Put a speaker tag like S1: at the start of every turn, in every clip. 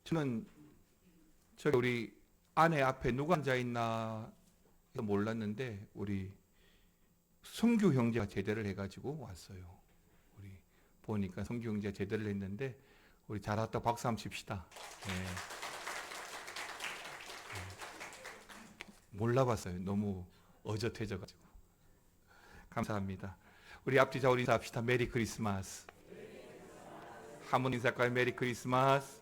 S1: 저는 저기 우리 아내 앞에 누가 앉아 있나 몰랐는데 우리 성규 형제가 제대를 해가지고 왔어요. 우리 보니까 성규 형제가 제대를 했는데 우리 잘 왔다 박수 한번 칩시다. 네. 몰라봤어요. 너무 어젓해져가지고. 감사합니다. 우리 앞뒤자 우리 인사합시다. 메리 크리스마스. 한번 인사할까요? 메리 크리스마스.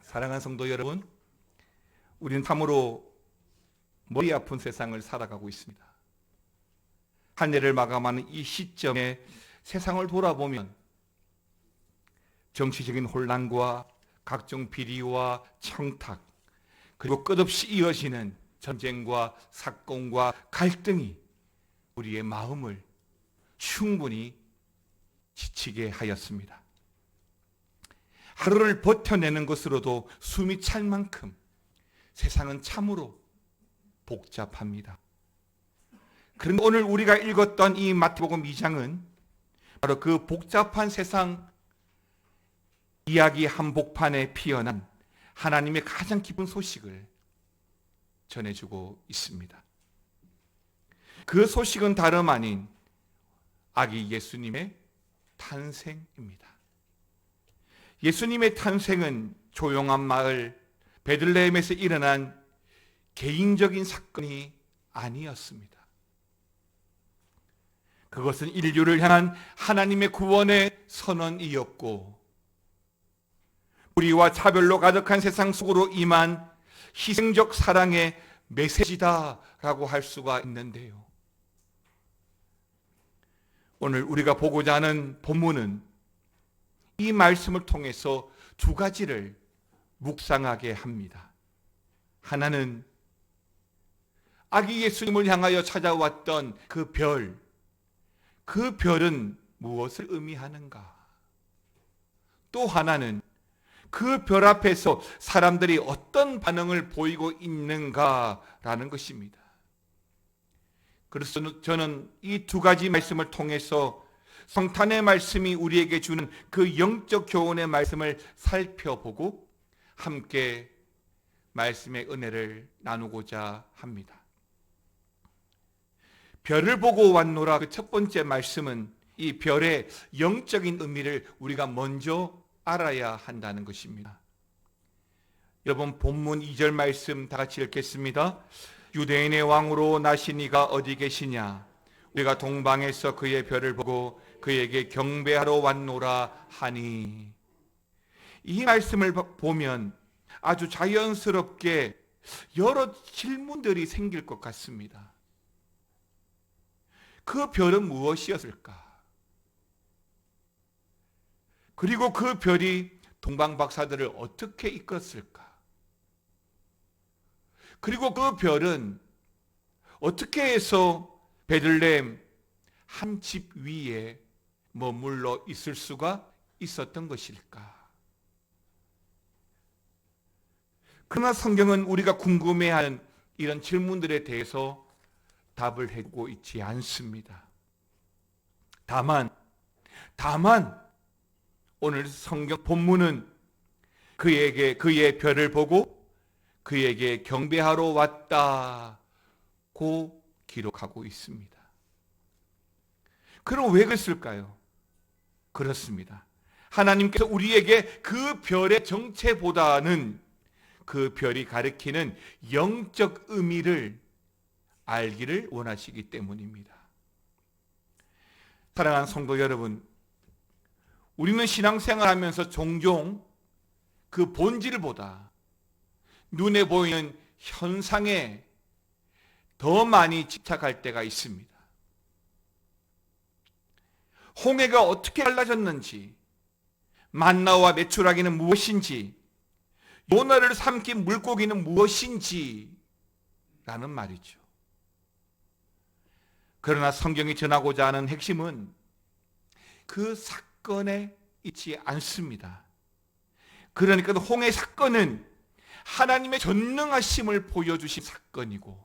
S1: 사랑하는 성도 여러분, 우리는 참으로 머리 아픈 세상을 살아가고 있습니다. 한 해를 마감하는 이 시점에 세상을 돌아보면 정치적인 혼란과 각종 비리와 청탁, 그리고 끝없이 이어지는 전쟁과 사건과 갈등이 우리의 마음을 충분히 지치게 하였습니다. 하루를 버텨내는 것으로도 숨이 찰 만큼 세상은 참으로 복잡합니다. 그런데 오늘 우리가 읽었던 이 마태복음 2장은 바로 그 복잡한 세상 이야기 한복판에 피어난 하나님의 가장 기쁜 소식을 전해주고 있습니다. 그 소식은 다름 아닌 아기 예수님의 탄생입니다. 예수님의 탄생은 조용한 마을 베들레헴에서 일어난 개인적인 사건이 아니었습니다. 그것은 인류를 향한 하나님의 구원의 선언이었고 불의와 차별로 가득한 세상 속으로 임한 희생적 사랑의 메시지다라고 할 수가 있는데요. 오늘 우리가 보고자 하는 본문은 이 말씀을 통해서 두 가지를 묵상하게 합니다. 하나는 아기 예수님을 향하여 찾아왔던 그 별은 무엇을 의미하는가? 또 하나는 그 별 앞에서 사람들이 어떤 반응을 보이고 있는가라는 것입니다. 그래서 저는 이 두 가지 말씀을 통해서 성탄의 말씀이 우리에게 주는 그 영적 교훈의 말씀을 살펴보고 함께 말씀의 은혜를 나누고자 합니다. 별을 보고 왔노라, 그 첫 번째 말씀은 이 별의 영적인 의미를 우리가 먼저 알아야 한다는 것입니다. 여러분, 본문 2절 말씀 다 같이 읽겠습니다. 유대인의 왕으로 나신 이가 어디 계시냐? 우리가 동방에서 그의 별을 보고 그에게 경배하러 왔노라 하니. 이 말씀을 보면 아주 자연스럽게 여러 질문들이 생길 것 같습니다. 그 별은 무엇이었을까? 그리고 그 별이 동방 박사들을 어떻게 이끌었을까? 그리고 그 별은 어떻게 해서 베들레헴 한 집 위에 머물러 있을 수가 있었던 것일까? 그러나 성경은 우리가 궁금해하는 이런 질문들에 대해서 답을 해주고 있지 않습니다. 다만 오늘 성경 본문은 그의 별을 보고 그에게 경배하러 왔다고 기록하고 있습니다. 그럼 왜 그랬을까요? 그렇습니다. 하나님께서 우리에게 그 별의 정체보다는 그 별이 가리키는 영적 의미를 알기를 원하시기 때문입니다. 사랑하는 성도 여러분, 우리는 신앙생활하면서 종종 그 본질보다 눈에 보이는 현상에 더 많이 집착할 때가 있습니다. 홍해가 어떻게 갈라졌는지, 만나와 메추라기는 무엇인지, 요나를 삼킨 물고기는 무엇인지 라는 말이죠. 그러나 성경이 전하고자 하는 핵심은 그 사건에 있지 않습니다. 그러니까 홍해 사건은 하나님의 전능하심을 보여주신 사건이고,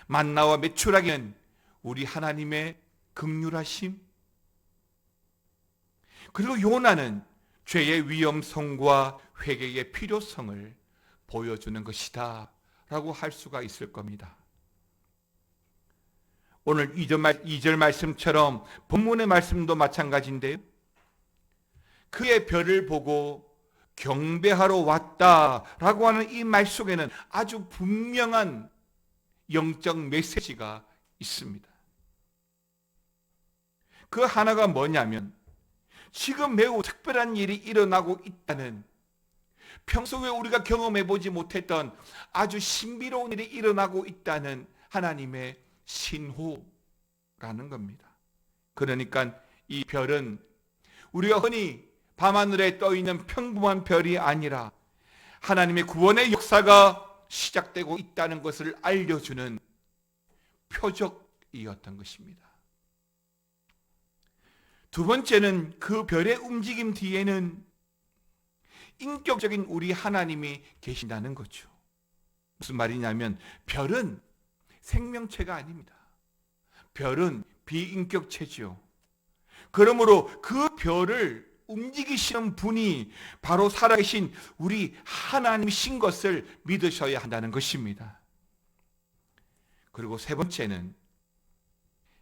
S1: 만나와 메추라기는 우리 하나님의 긍휼하심, 그리고 요나는 죄의 위험성과 회개의 필요성을 보여주는 것이다 라고 할 수가 있을 겁니다. 오늘 2절 말씀처럼 본문의 말씀도 마찬가지인데요. 그의 별을 보고 경배하러 왔다라고 하는 이 말 속에는 아주 분명한 영적 메시지가 있습니다. 그 하나가 뭐냐면 지금 매우 특별한 일이 일어나고 있다는, 평소에 우리가 경험해 보지 못했던 아주 신비로운 일이 일어나고 있다는 하나님의 신호라는 겁니다. 그러니까 이 별은 우리가 흔히 밤하늘에 떠 있는 평범한 별이 아니라 하나님의 구원의 역사가 시작되고 있다는 것을 알려주는 표적이었던 것입니다. 두 번째는 그 별의 움직임 뒤에는 인격적인 우리 하나님이 계신다는 거죠. 무슨 말이냐면 별은 생명체가 아닙니다. 별은 비인격체죠. 그러므로 그 별을 움직이시는 분이 바로 살아계신 우리 하나님이신 것을 믿으셔야 한다는 것입니다. 그리고 세 번째는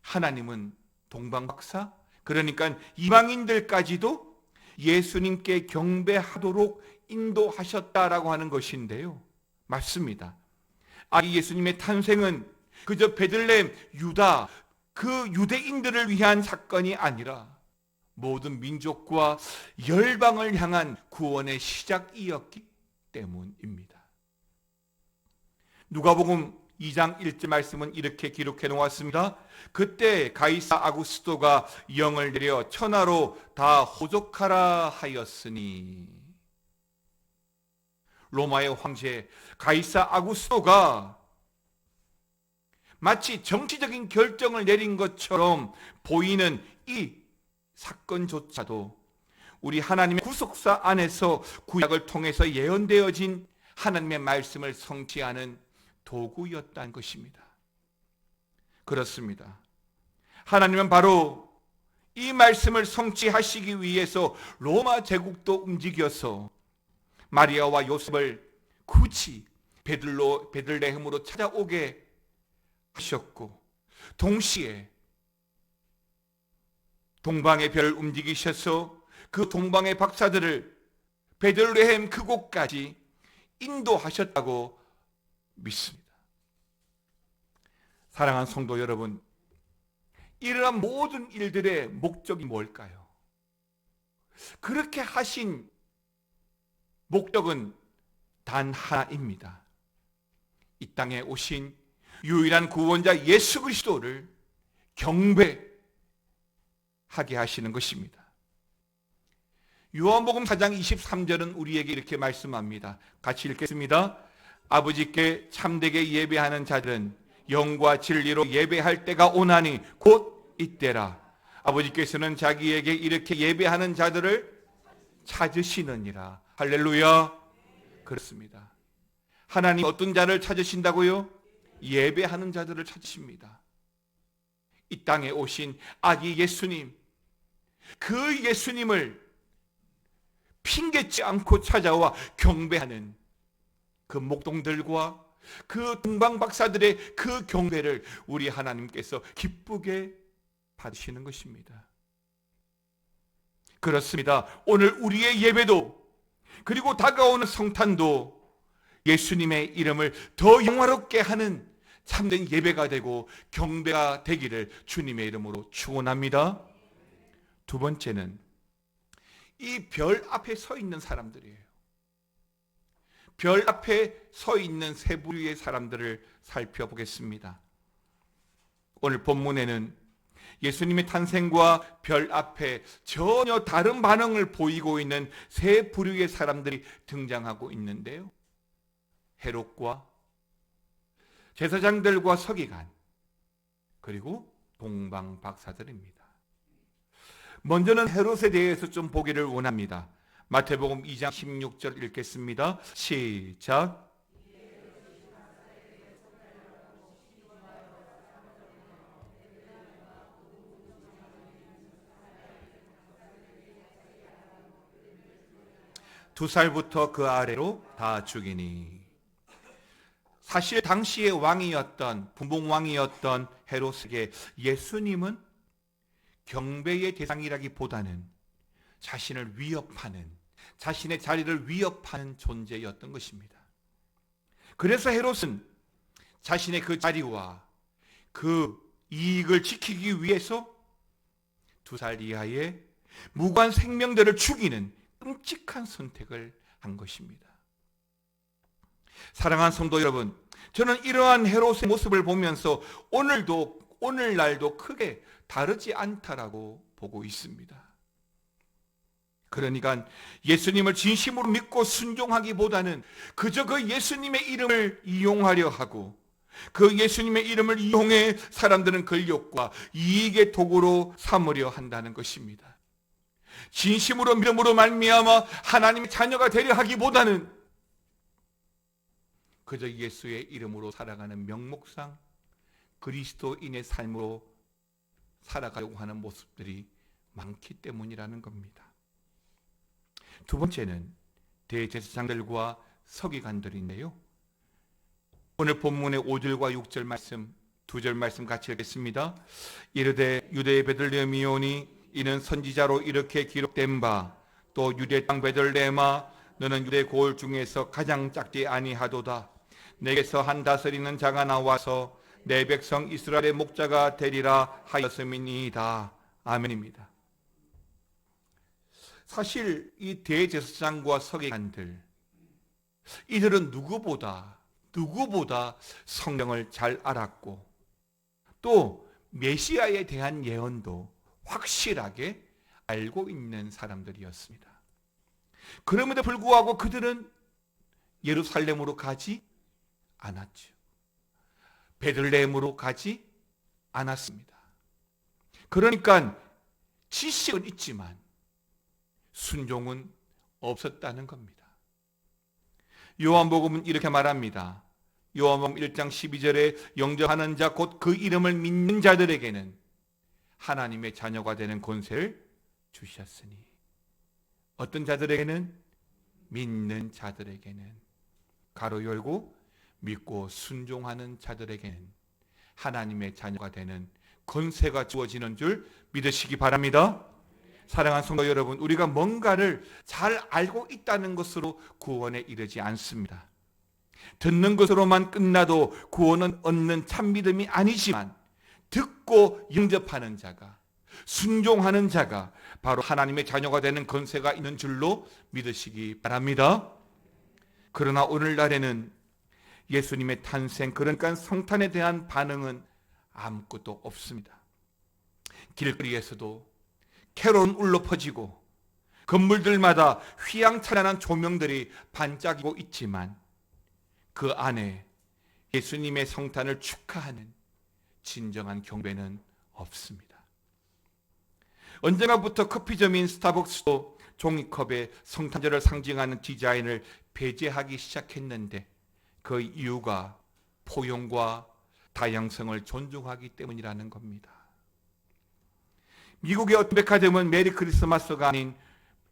S1: 하나님은 동방박사, 그러니까 이방인들까지도 예수님께 경배하도록 인도하셨다라고 하는 것인데요. 맞습니다. 아기 예수님의 탄생은 그저 베들레헴 유다 그 유대인들을 위한 사건이 아니라 모든 민족과 열방을 향한 구원의 시작이었기 때문입니다. 누가복음 2장 1절 말씀은 이렇게 기록해 놓았습니다. 그때 가이사 아구스토가 영을 내려 천하로 다 호족하라 하였으니. 로마의 황제 가이사 아구스토가 마치 정치적인 결정을 내린 것처럼 보이는 이 사건조차도 우리 하나님의 구속사 안에서 구약을 통해서 예언되어진 하나님의 말씀을 성취하는 도구였다는 것입니다. 그렇습니다. 하나님은 바로 이 말씀을 성취하시기 위해서 로마 제국도 움직여서 마리아와 요셉을 굳이 베들레헴으로 찾아오게 하셨고, 동시에 동방의 별을 움직이셔서 그 동방의 박사들을 베들레헴 그곳까지 인도하셨다고 믿습니다. 사랑하는 성도 여러분, 이러한 모든 일들의 목적이 뭘까요? 그렇게 하신 목적은 단 하나입니다. 이 땅에 오신 유일한 구원자 예수 그리스도를 경배하게 하시는 것입니다. 요한복음 4장 23절은 우리에게 이렇게 말씀합니다. 같이 읽겠습니다. 아버지께 참되게 예배하는 자들은 영과 진리로 예배할 때가 오나니 곧 이때라. 아버지께서는 자기에게 이렇게 예배하는 자들을 찾으시느니라. 할렐루야. 그렇습니다. 하나님 어떤 자를 찾으신다고요? 예배하는 자들을 찾으십니다. 이 땅에 오신 아기 예수님, 그 예수님을 핑계치 않고 찾아와 경배하는 그 목동들과 그 동방박사들의 그 경배를 우리 하나님께서 기쁘게 받으시는 것입니다. 그렇습니다. 오늘 우리의 예배도, 그리고 다가오는 성탄도 예수님의 이름을 더 영화롭게 하는 참된 예배가 되고 경배가 되기를 주님의 이름으로 축원합니다. 두 번째는 이 별 앞에 서 있는 사람들이에요. 별 앞에 서 있는 세 부류의 사람들을 살펴보겠습니다. 오늘 본문에는 예수님의 탄생과 별 앞에 전혀 다른 반응을 보이고 있는 세 부류의 사람들이 등장하고 있는데요. 헤롯과 제사장들과 서기관, 그리고 동방 박사들입니다. 먼저는 헤롯에 대해서 좀 보기를 원합니다. 마태복음 2장 16절 읽겠습니다. 시작. 2살부터 그 아래로 다 죽이니. 사실 당시의 왕이었던 분봉왕이었던 헤롯에게 예수님은 경배의 대상이라기보다는 자신을 위협하는, 자신의 자리를 위협하는 존재였던 것입니다. 그래서 헤롯은 자신의 그 자리와 그 이익을 지키기 위해서 2살 이하의 무고한 생명들을 죽이는 끔찍한 선택을 한 것입니다. 사랑하는 성도 여러분, 저는 이러한 헤롯의 모습을 보면서 오늘날도 크게 다르지 않다라고 보고 있습니다. 그러니까 예수님을 진심으로 믿고 순종하기보다는 그저 그 예수님의 이름을 이용하려 하고, 그 예수님의 이름을 이용해 사람들은 근력과 이익의 도구로 삼으려 한다는 것입니다. 진심으로 믿음으로 말미암아 하나님의 자녀가 되려 하기보다는 그저 예수의 이름으로 살아가는 명목상 그리스도인의 삶으로 살아가려고 하는 모습들이 많기 때문이라는 겁니다. 두 번째는 대제사장들과 서기관들인데요. 오늘 본문의 5절과 6절 말씀, 2절 말씀 같이 읽겠습니다. 이르되 유대의 베들레헴이오니 이는 선지자로 이렇게 기록된 바, 또 유대 땅 베들레헴아 너는 유대 고을 중에서 가장 작지 아니하도다. 내게서 한 다스리는 자가 나와서 내 백성 이스라엘의 목자가 되리라 하였음이니이다. 아멘입니다. 사실 이 대제사장과 서기관들, 이들은 누구보다 성경을 잘 알았고 또 메시아에 대한 예언도 확실하게 알고 있는 사람들이었습니다. 그럼에도 불구하고 그들은 예루살렘으로 가지 않았죠. 베들레헴으로 가지 않았습니다. 그러니까 지식은 있지만 순종은 없었다는 겁니다. 요한복음은 이렇게 말합니다. 요한복음 1장 12절에 영접하는 자 곧 그 이름을 믿는 자들에게는 하나님의 자녀가 되는 권세를 주셨으니. 어떤 자들에게는? 믿는 자들에게는. 가로 열고 믿고 순종하는 자들에게는 하나님의 자녀가 되는 권세가 주어지는 줄 믿으시기 바랍니다. 사랑하는 성도 여러분, 우리가 뭔가를 잘 알고 있다는 것으로 구원에 이르지 않습니다. 듣는 것으로만 끝나도 구원은 얻는 참 믿음이 아니지만 듣고 영접하는 자가, 순종하는 자가 바로 하나님의 자녀가 되는 권세가 있는 줄로 믿으시기 바랍니다. 그러나 오늘날에는 예수님의 탄생, 그러니까 성탄에 대한 반응은 아무것도 없습니다. 길거리에서도 캐롤은 울려 퍼지고 건물들마다 휘황찬란한 조명들이 반짝이고 있지만 그 안에 예수님의 성탄을 축하하는 진정한 경배는 없습니다. 언젠가부터 커피점인 스타벅스도 종이컵에 성탄절을 상징하는 디자인을 배제하기 시작했는데 그 이유가 포용과 다양성을 존중하기 때문이라는 겁니다. 미국의 어떤 백화점은 메리 크리스마스가 아닌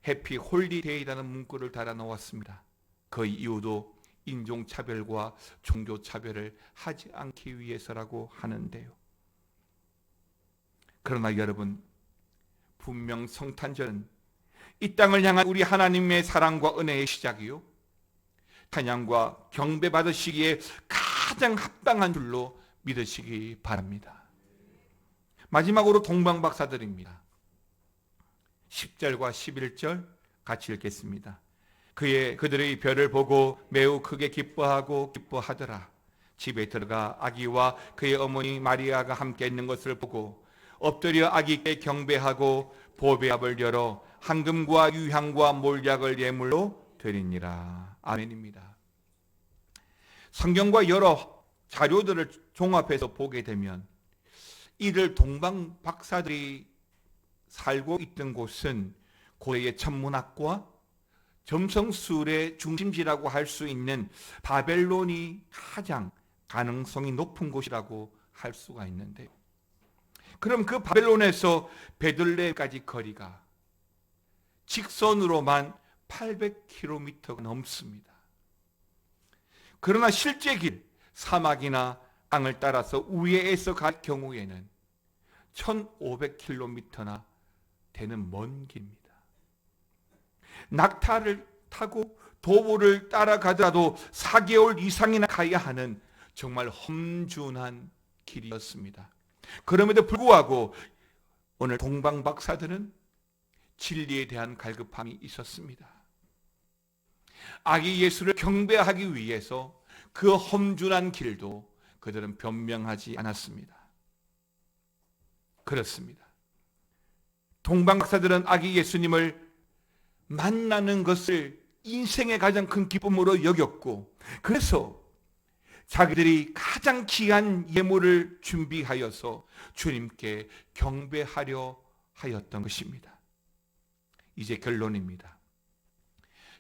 S1: 해피 홀리데이라는 문구를 달아 놓았습니다. 그 이유도 인종차별과 종교차별을 하지 않기 위해서라고 하는데요. 그러나 여러분, 분명 성탄절은 이 땅을 향한 우리 하나님의 사랑과 은혜의 시작이요, 찬양과 경배 받으시기에 가장 합당한 줄로 믿으시기 바랍니다. 마지막으로 동방박사들입니다. 10절과 11절 같이 읽겠습니다. 그들의 별을 보고 매우 크게 기뻐하더라. 집에 들어가 아기와 그의 어머니 마리아가 함께 있는 것을 보고 엎드려 아기께 경배하고 보배압을 열어 황금과 유향과 몰약을 예물로 드리니라. 아멘입니다. 성경과 여러 자료들을 종합해서 보게 되면 이들 동방 박사들이 살고 있던 곳은 고대의 천문학과 점성술의 중심지라고 할 수 있는 바벨론이 가장 가능성이 높은 곳이라고 할 수가 있는데요. 그럼 그 바벨론에서 베들레헴까지 거리가 직선으로만 800km가 넘습니다. 그러나 실제 길, 사막이나 땅을 따라서 우회해서 갈 경우에는 1500km나 되는 먼 길입니다. 낙타를 타고 도보를 따라가더라도 4개월 이상이나 가야 하는 정말 험준한 길이었습니다. 그럼에도 불구하고 오늘 동방 박사들은 진리에 대한 갈급함이 있었습니다. 아기 예수를 경배하기 위해서 그 험준한 길도 그들은 변명하지 않았습니다. 그렇습니다. 동방 박사들은 아기 예수님을 만나는 것을 인생의 가장 큰 기쁨으로 여겼고, 그래서 자기들이 가장 귀한 예물을 준비하여서 주님께 경배하려 하였던 것입니다. 이제 결론입니다.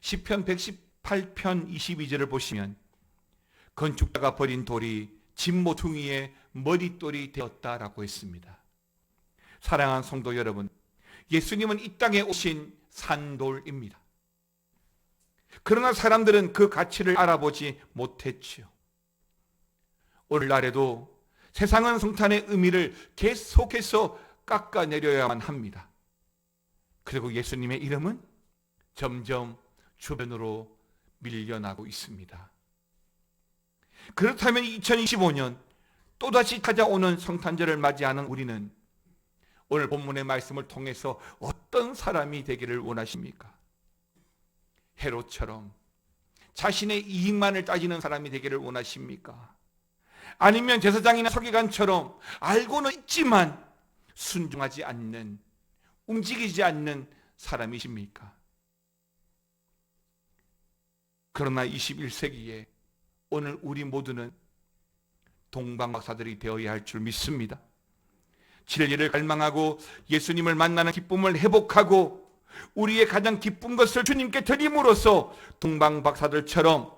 S1: 시편 118편 22절을 보시면 건축자가 버린 돌이 진모퉁이의 머릿돌이 되었다라고 했습니다. 사랑하는 성도 여러분, 예수님은 이 땅에 오신 산돌입니다. 그러나 사람들은 그 가치를 알아보지 못했지요. 오늘날에도 세상은 성탄의 의미를 계속해서 깎아내려야만 합니다. 그리고 예수님의 이름은 점점 주변으로 밀려나고 있습니다. 그렇다면 2025년 또다시 찾아오는 성탄절을 맞이하는 우리는 오늘 본문의 말씀을 통해서 어떤 사람이 되기를 원하십니까? 헤롯처럼 자신의 이익만을 따지는 사람이 되기를 원하십니까? 아니면 제사장이나 서기관처럼 알고는 있지만 순종하지 않는, 움직이지 않는 사람이십니까? 그러나 21세기에 오늘 우리 모두는 동방박사들이 되어야 할 줄 믿습니다. 진리를 갈망하고 예수님을 만나는 기쁨을 회복하고 우리의 가장 기쁜 것을 주님께 드림으로써 동방박사들처럼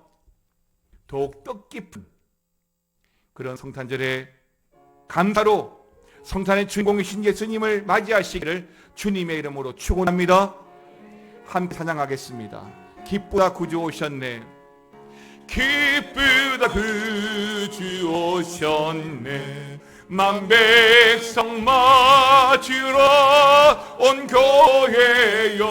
S1: 더욱 뜻깊은 그런 성탄절의 감사로 성탄의 주인공이신 예수님을 맞이하시기를 주님의 이름으로 축원합니다. 함께 찬양하겠습니다. 기쁘다 구주 오셨네, 기쁘다 구주 오셨네, 만백성 맞으러 온 교회여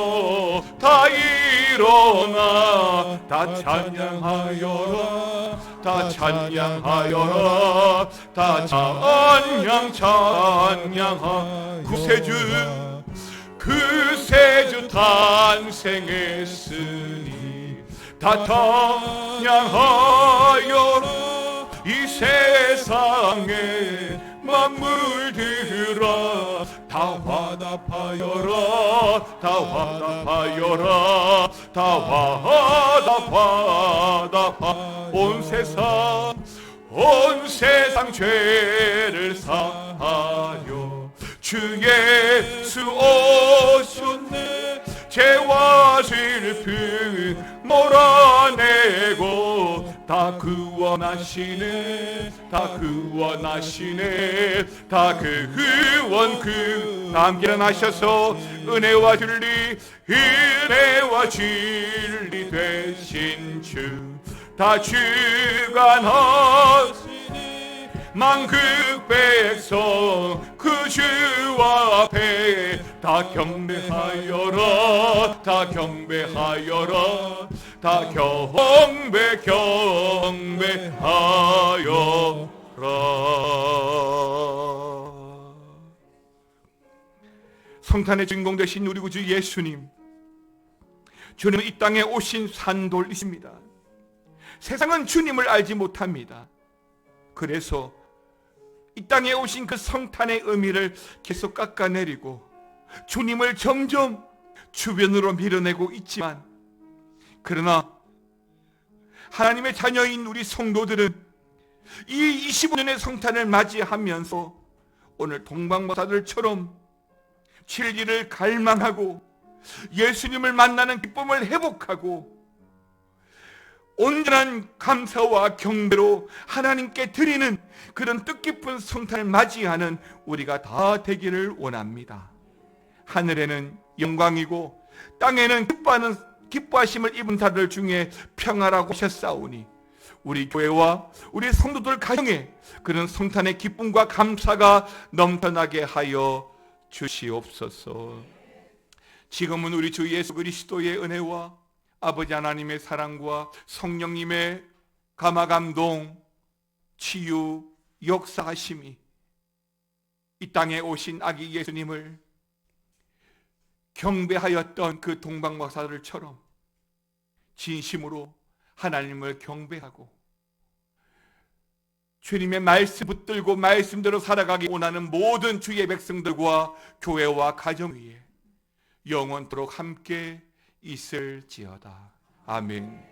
S1: 다 일어나 다 찬양하여라, 다 찬양하여라, 다 찬양하. 구세주 탄생했으니 다 찬양하여라. 이 세상에 만물들아 다 화답하여라, 다 화답하여라, 다 화답하다. 온 세상 죄를 사하여 주 예수 오셨네, 죄와 슬픔 몰아내고 다 구원하시네, 다 구원하시네, 다 함께 일어나셔서 은혜와 진리 되신 주 다 주관하시니 만국 백성 그 주 앞에 다 경배하여라, 다 경배하여라, 다 경배하여라. 성탄의 주인공 되신 우리 구주 예수님, 주님은 이 땅에 오신 산돌이십니다. 세상은 주님을 알지 못합니다. 그래서 이 땅에 오신 그 성탄의 의미를 계속 깎아내리고 주님을 점점 주변으로 밀어내고 있지만, 그러나 하나님의 자녀인 우리 성도들은 이 25년의 성탄을 맞이하면서 오늘 동방박사들처럼 진리를 갈망하고 예수님을 만나는 기쁨을 회복하고 온전한 감사와 경배로 하나님께 드리는 그런 뜻깊은 성탄을 맞이하는 우리가 다 되기를 원합니다. 하늘에는 영광이고 땅에는 기뻐하는 기뻐하심을 입은 자들 중에 평화라고 하셨사오니 우리 교회와 우리 성도들 가정에 그런 성탄의 기쁨과 감사가 넘쳐나게 하여 주시옵소서. 지금은 우리 주 예수 그리스도의 은혜와 아버지 하나님의 사랑과 성령님의 감화감동, 치유, 역사하심이 이 땅에 오신 아기 예수님을 경배하였던 그 동방박사들처럼 진심으로 하나님을 경배하고 주님의 말씀 붙들고 말씀대로 살아가기 원하는 모든 주의 백성들과 교회와 가정 위에 영원토록 함께 있을지어다. 아멘.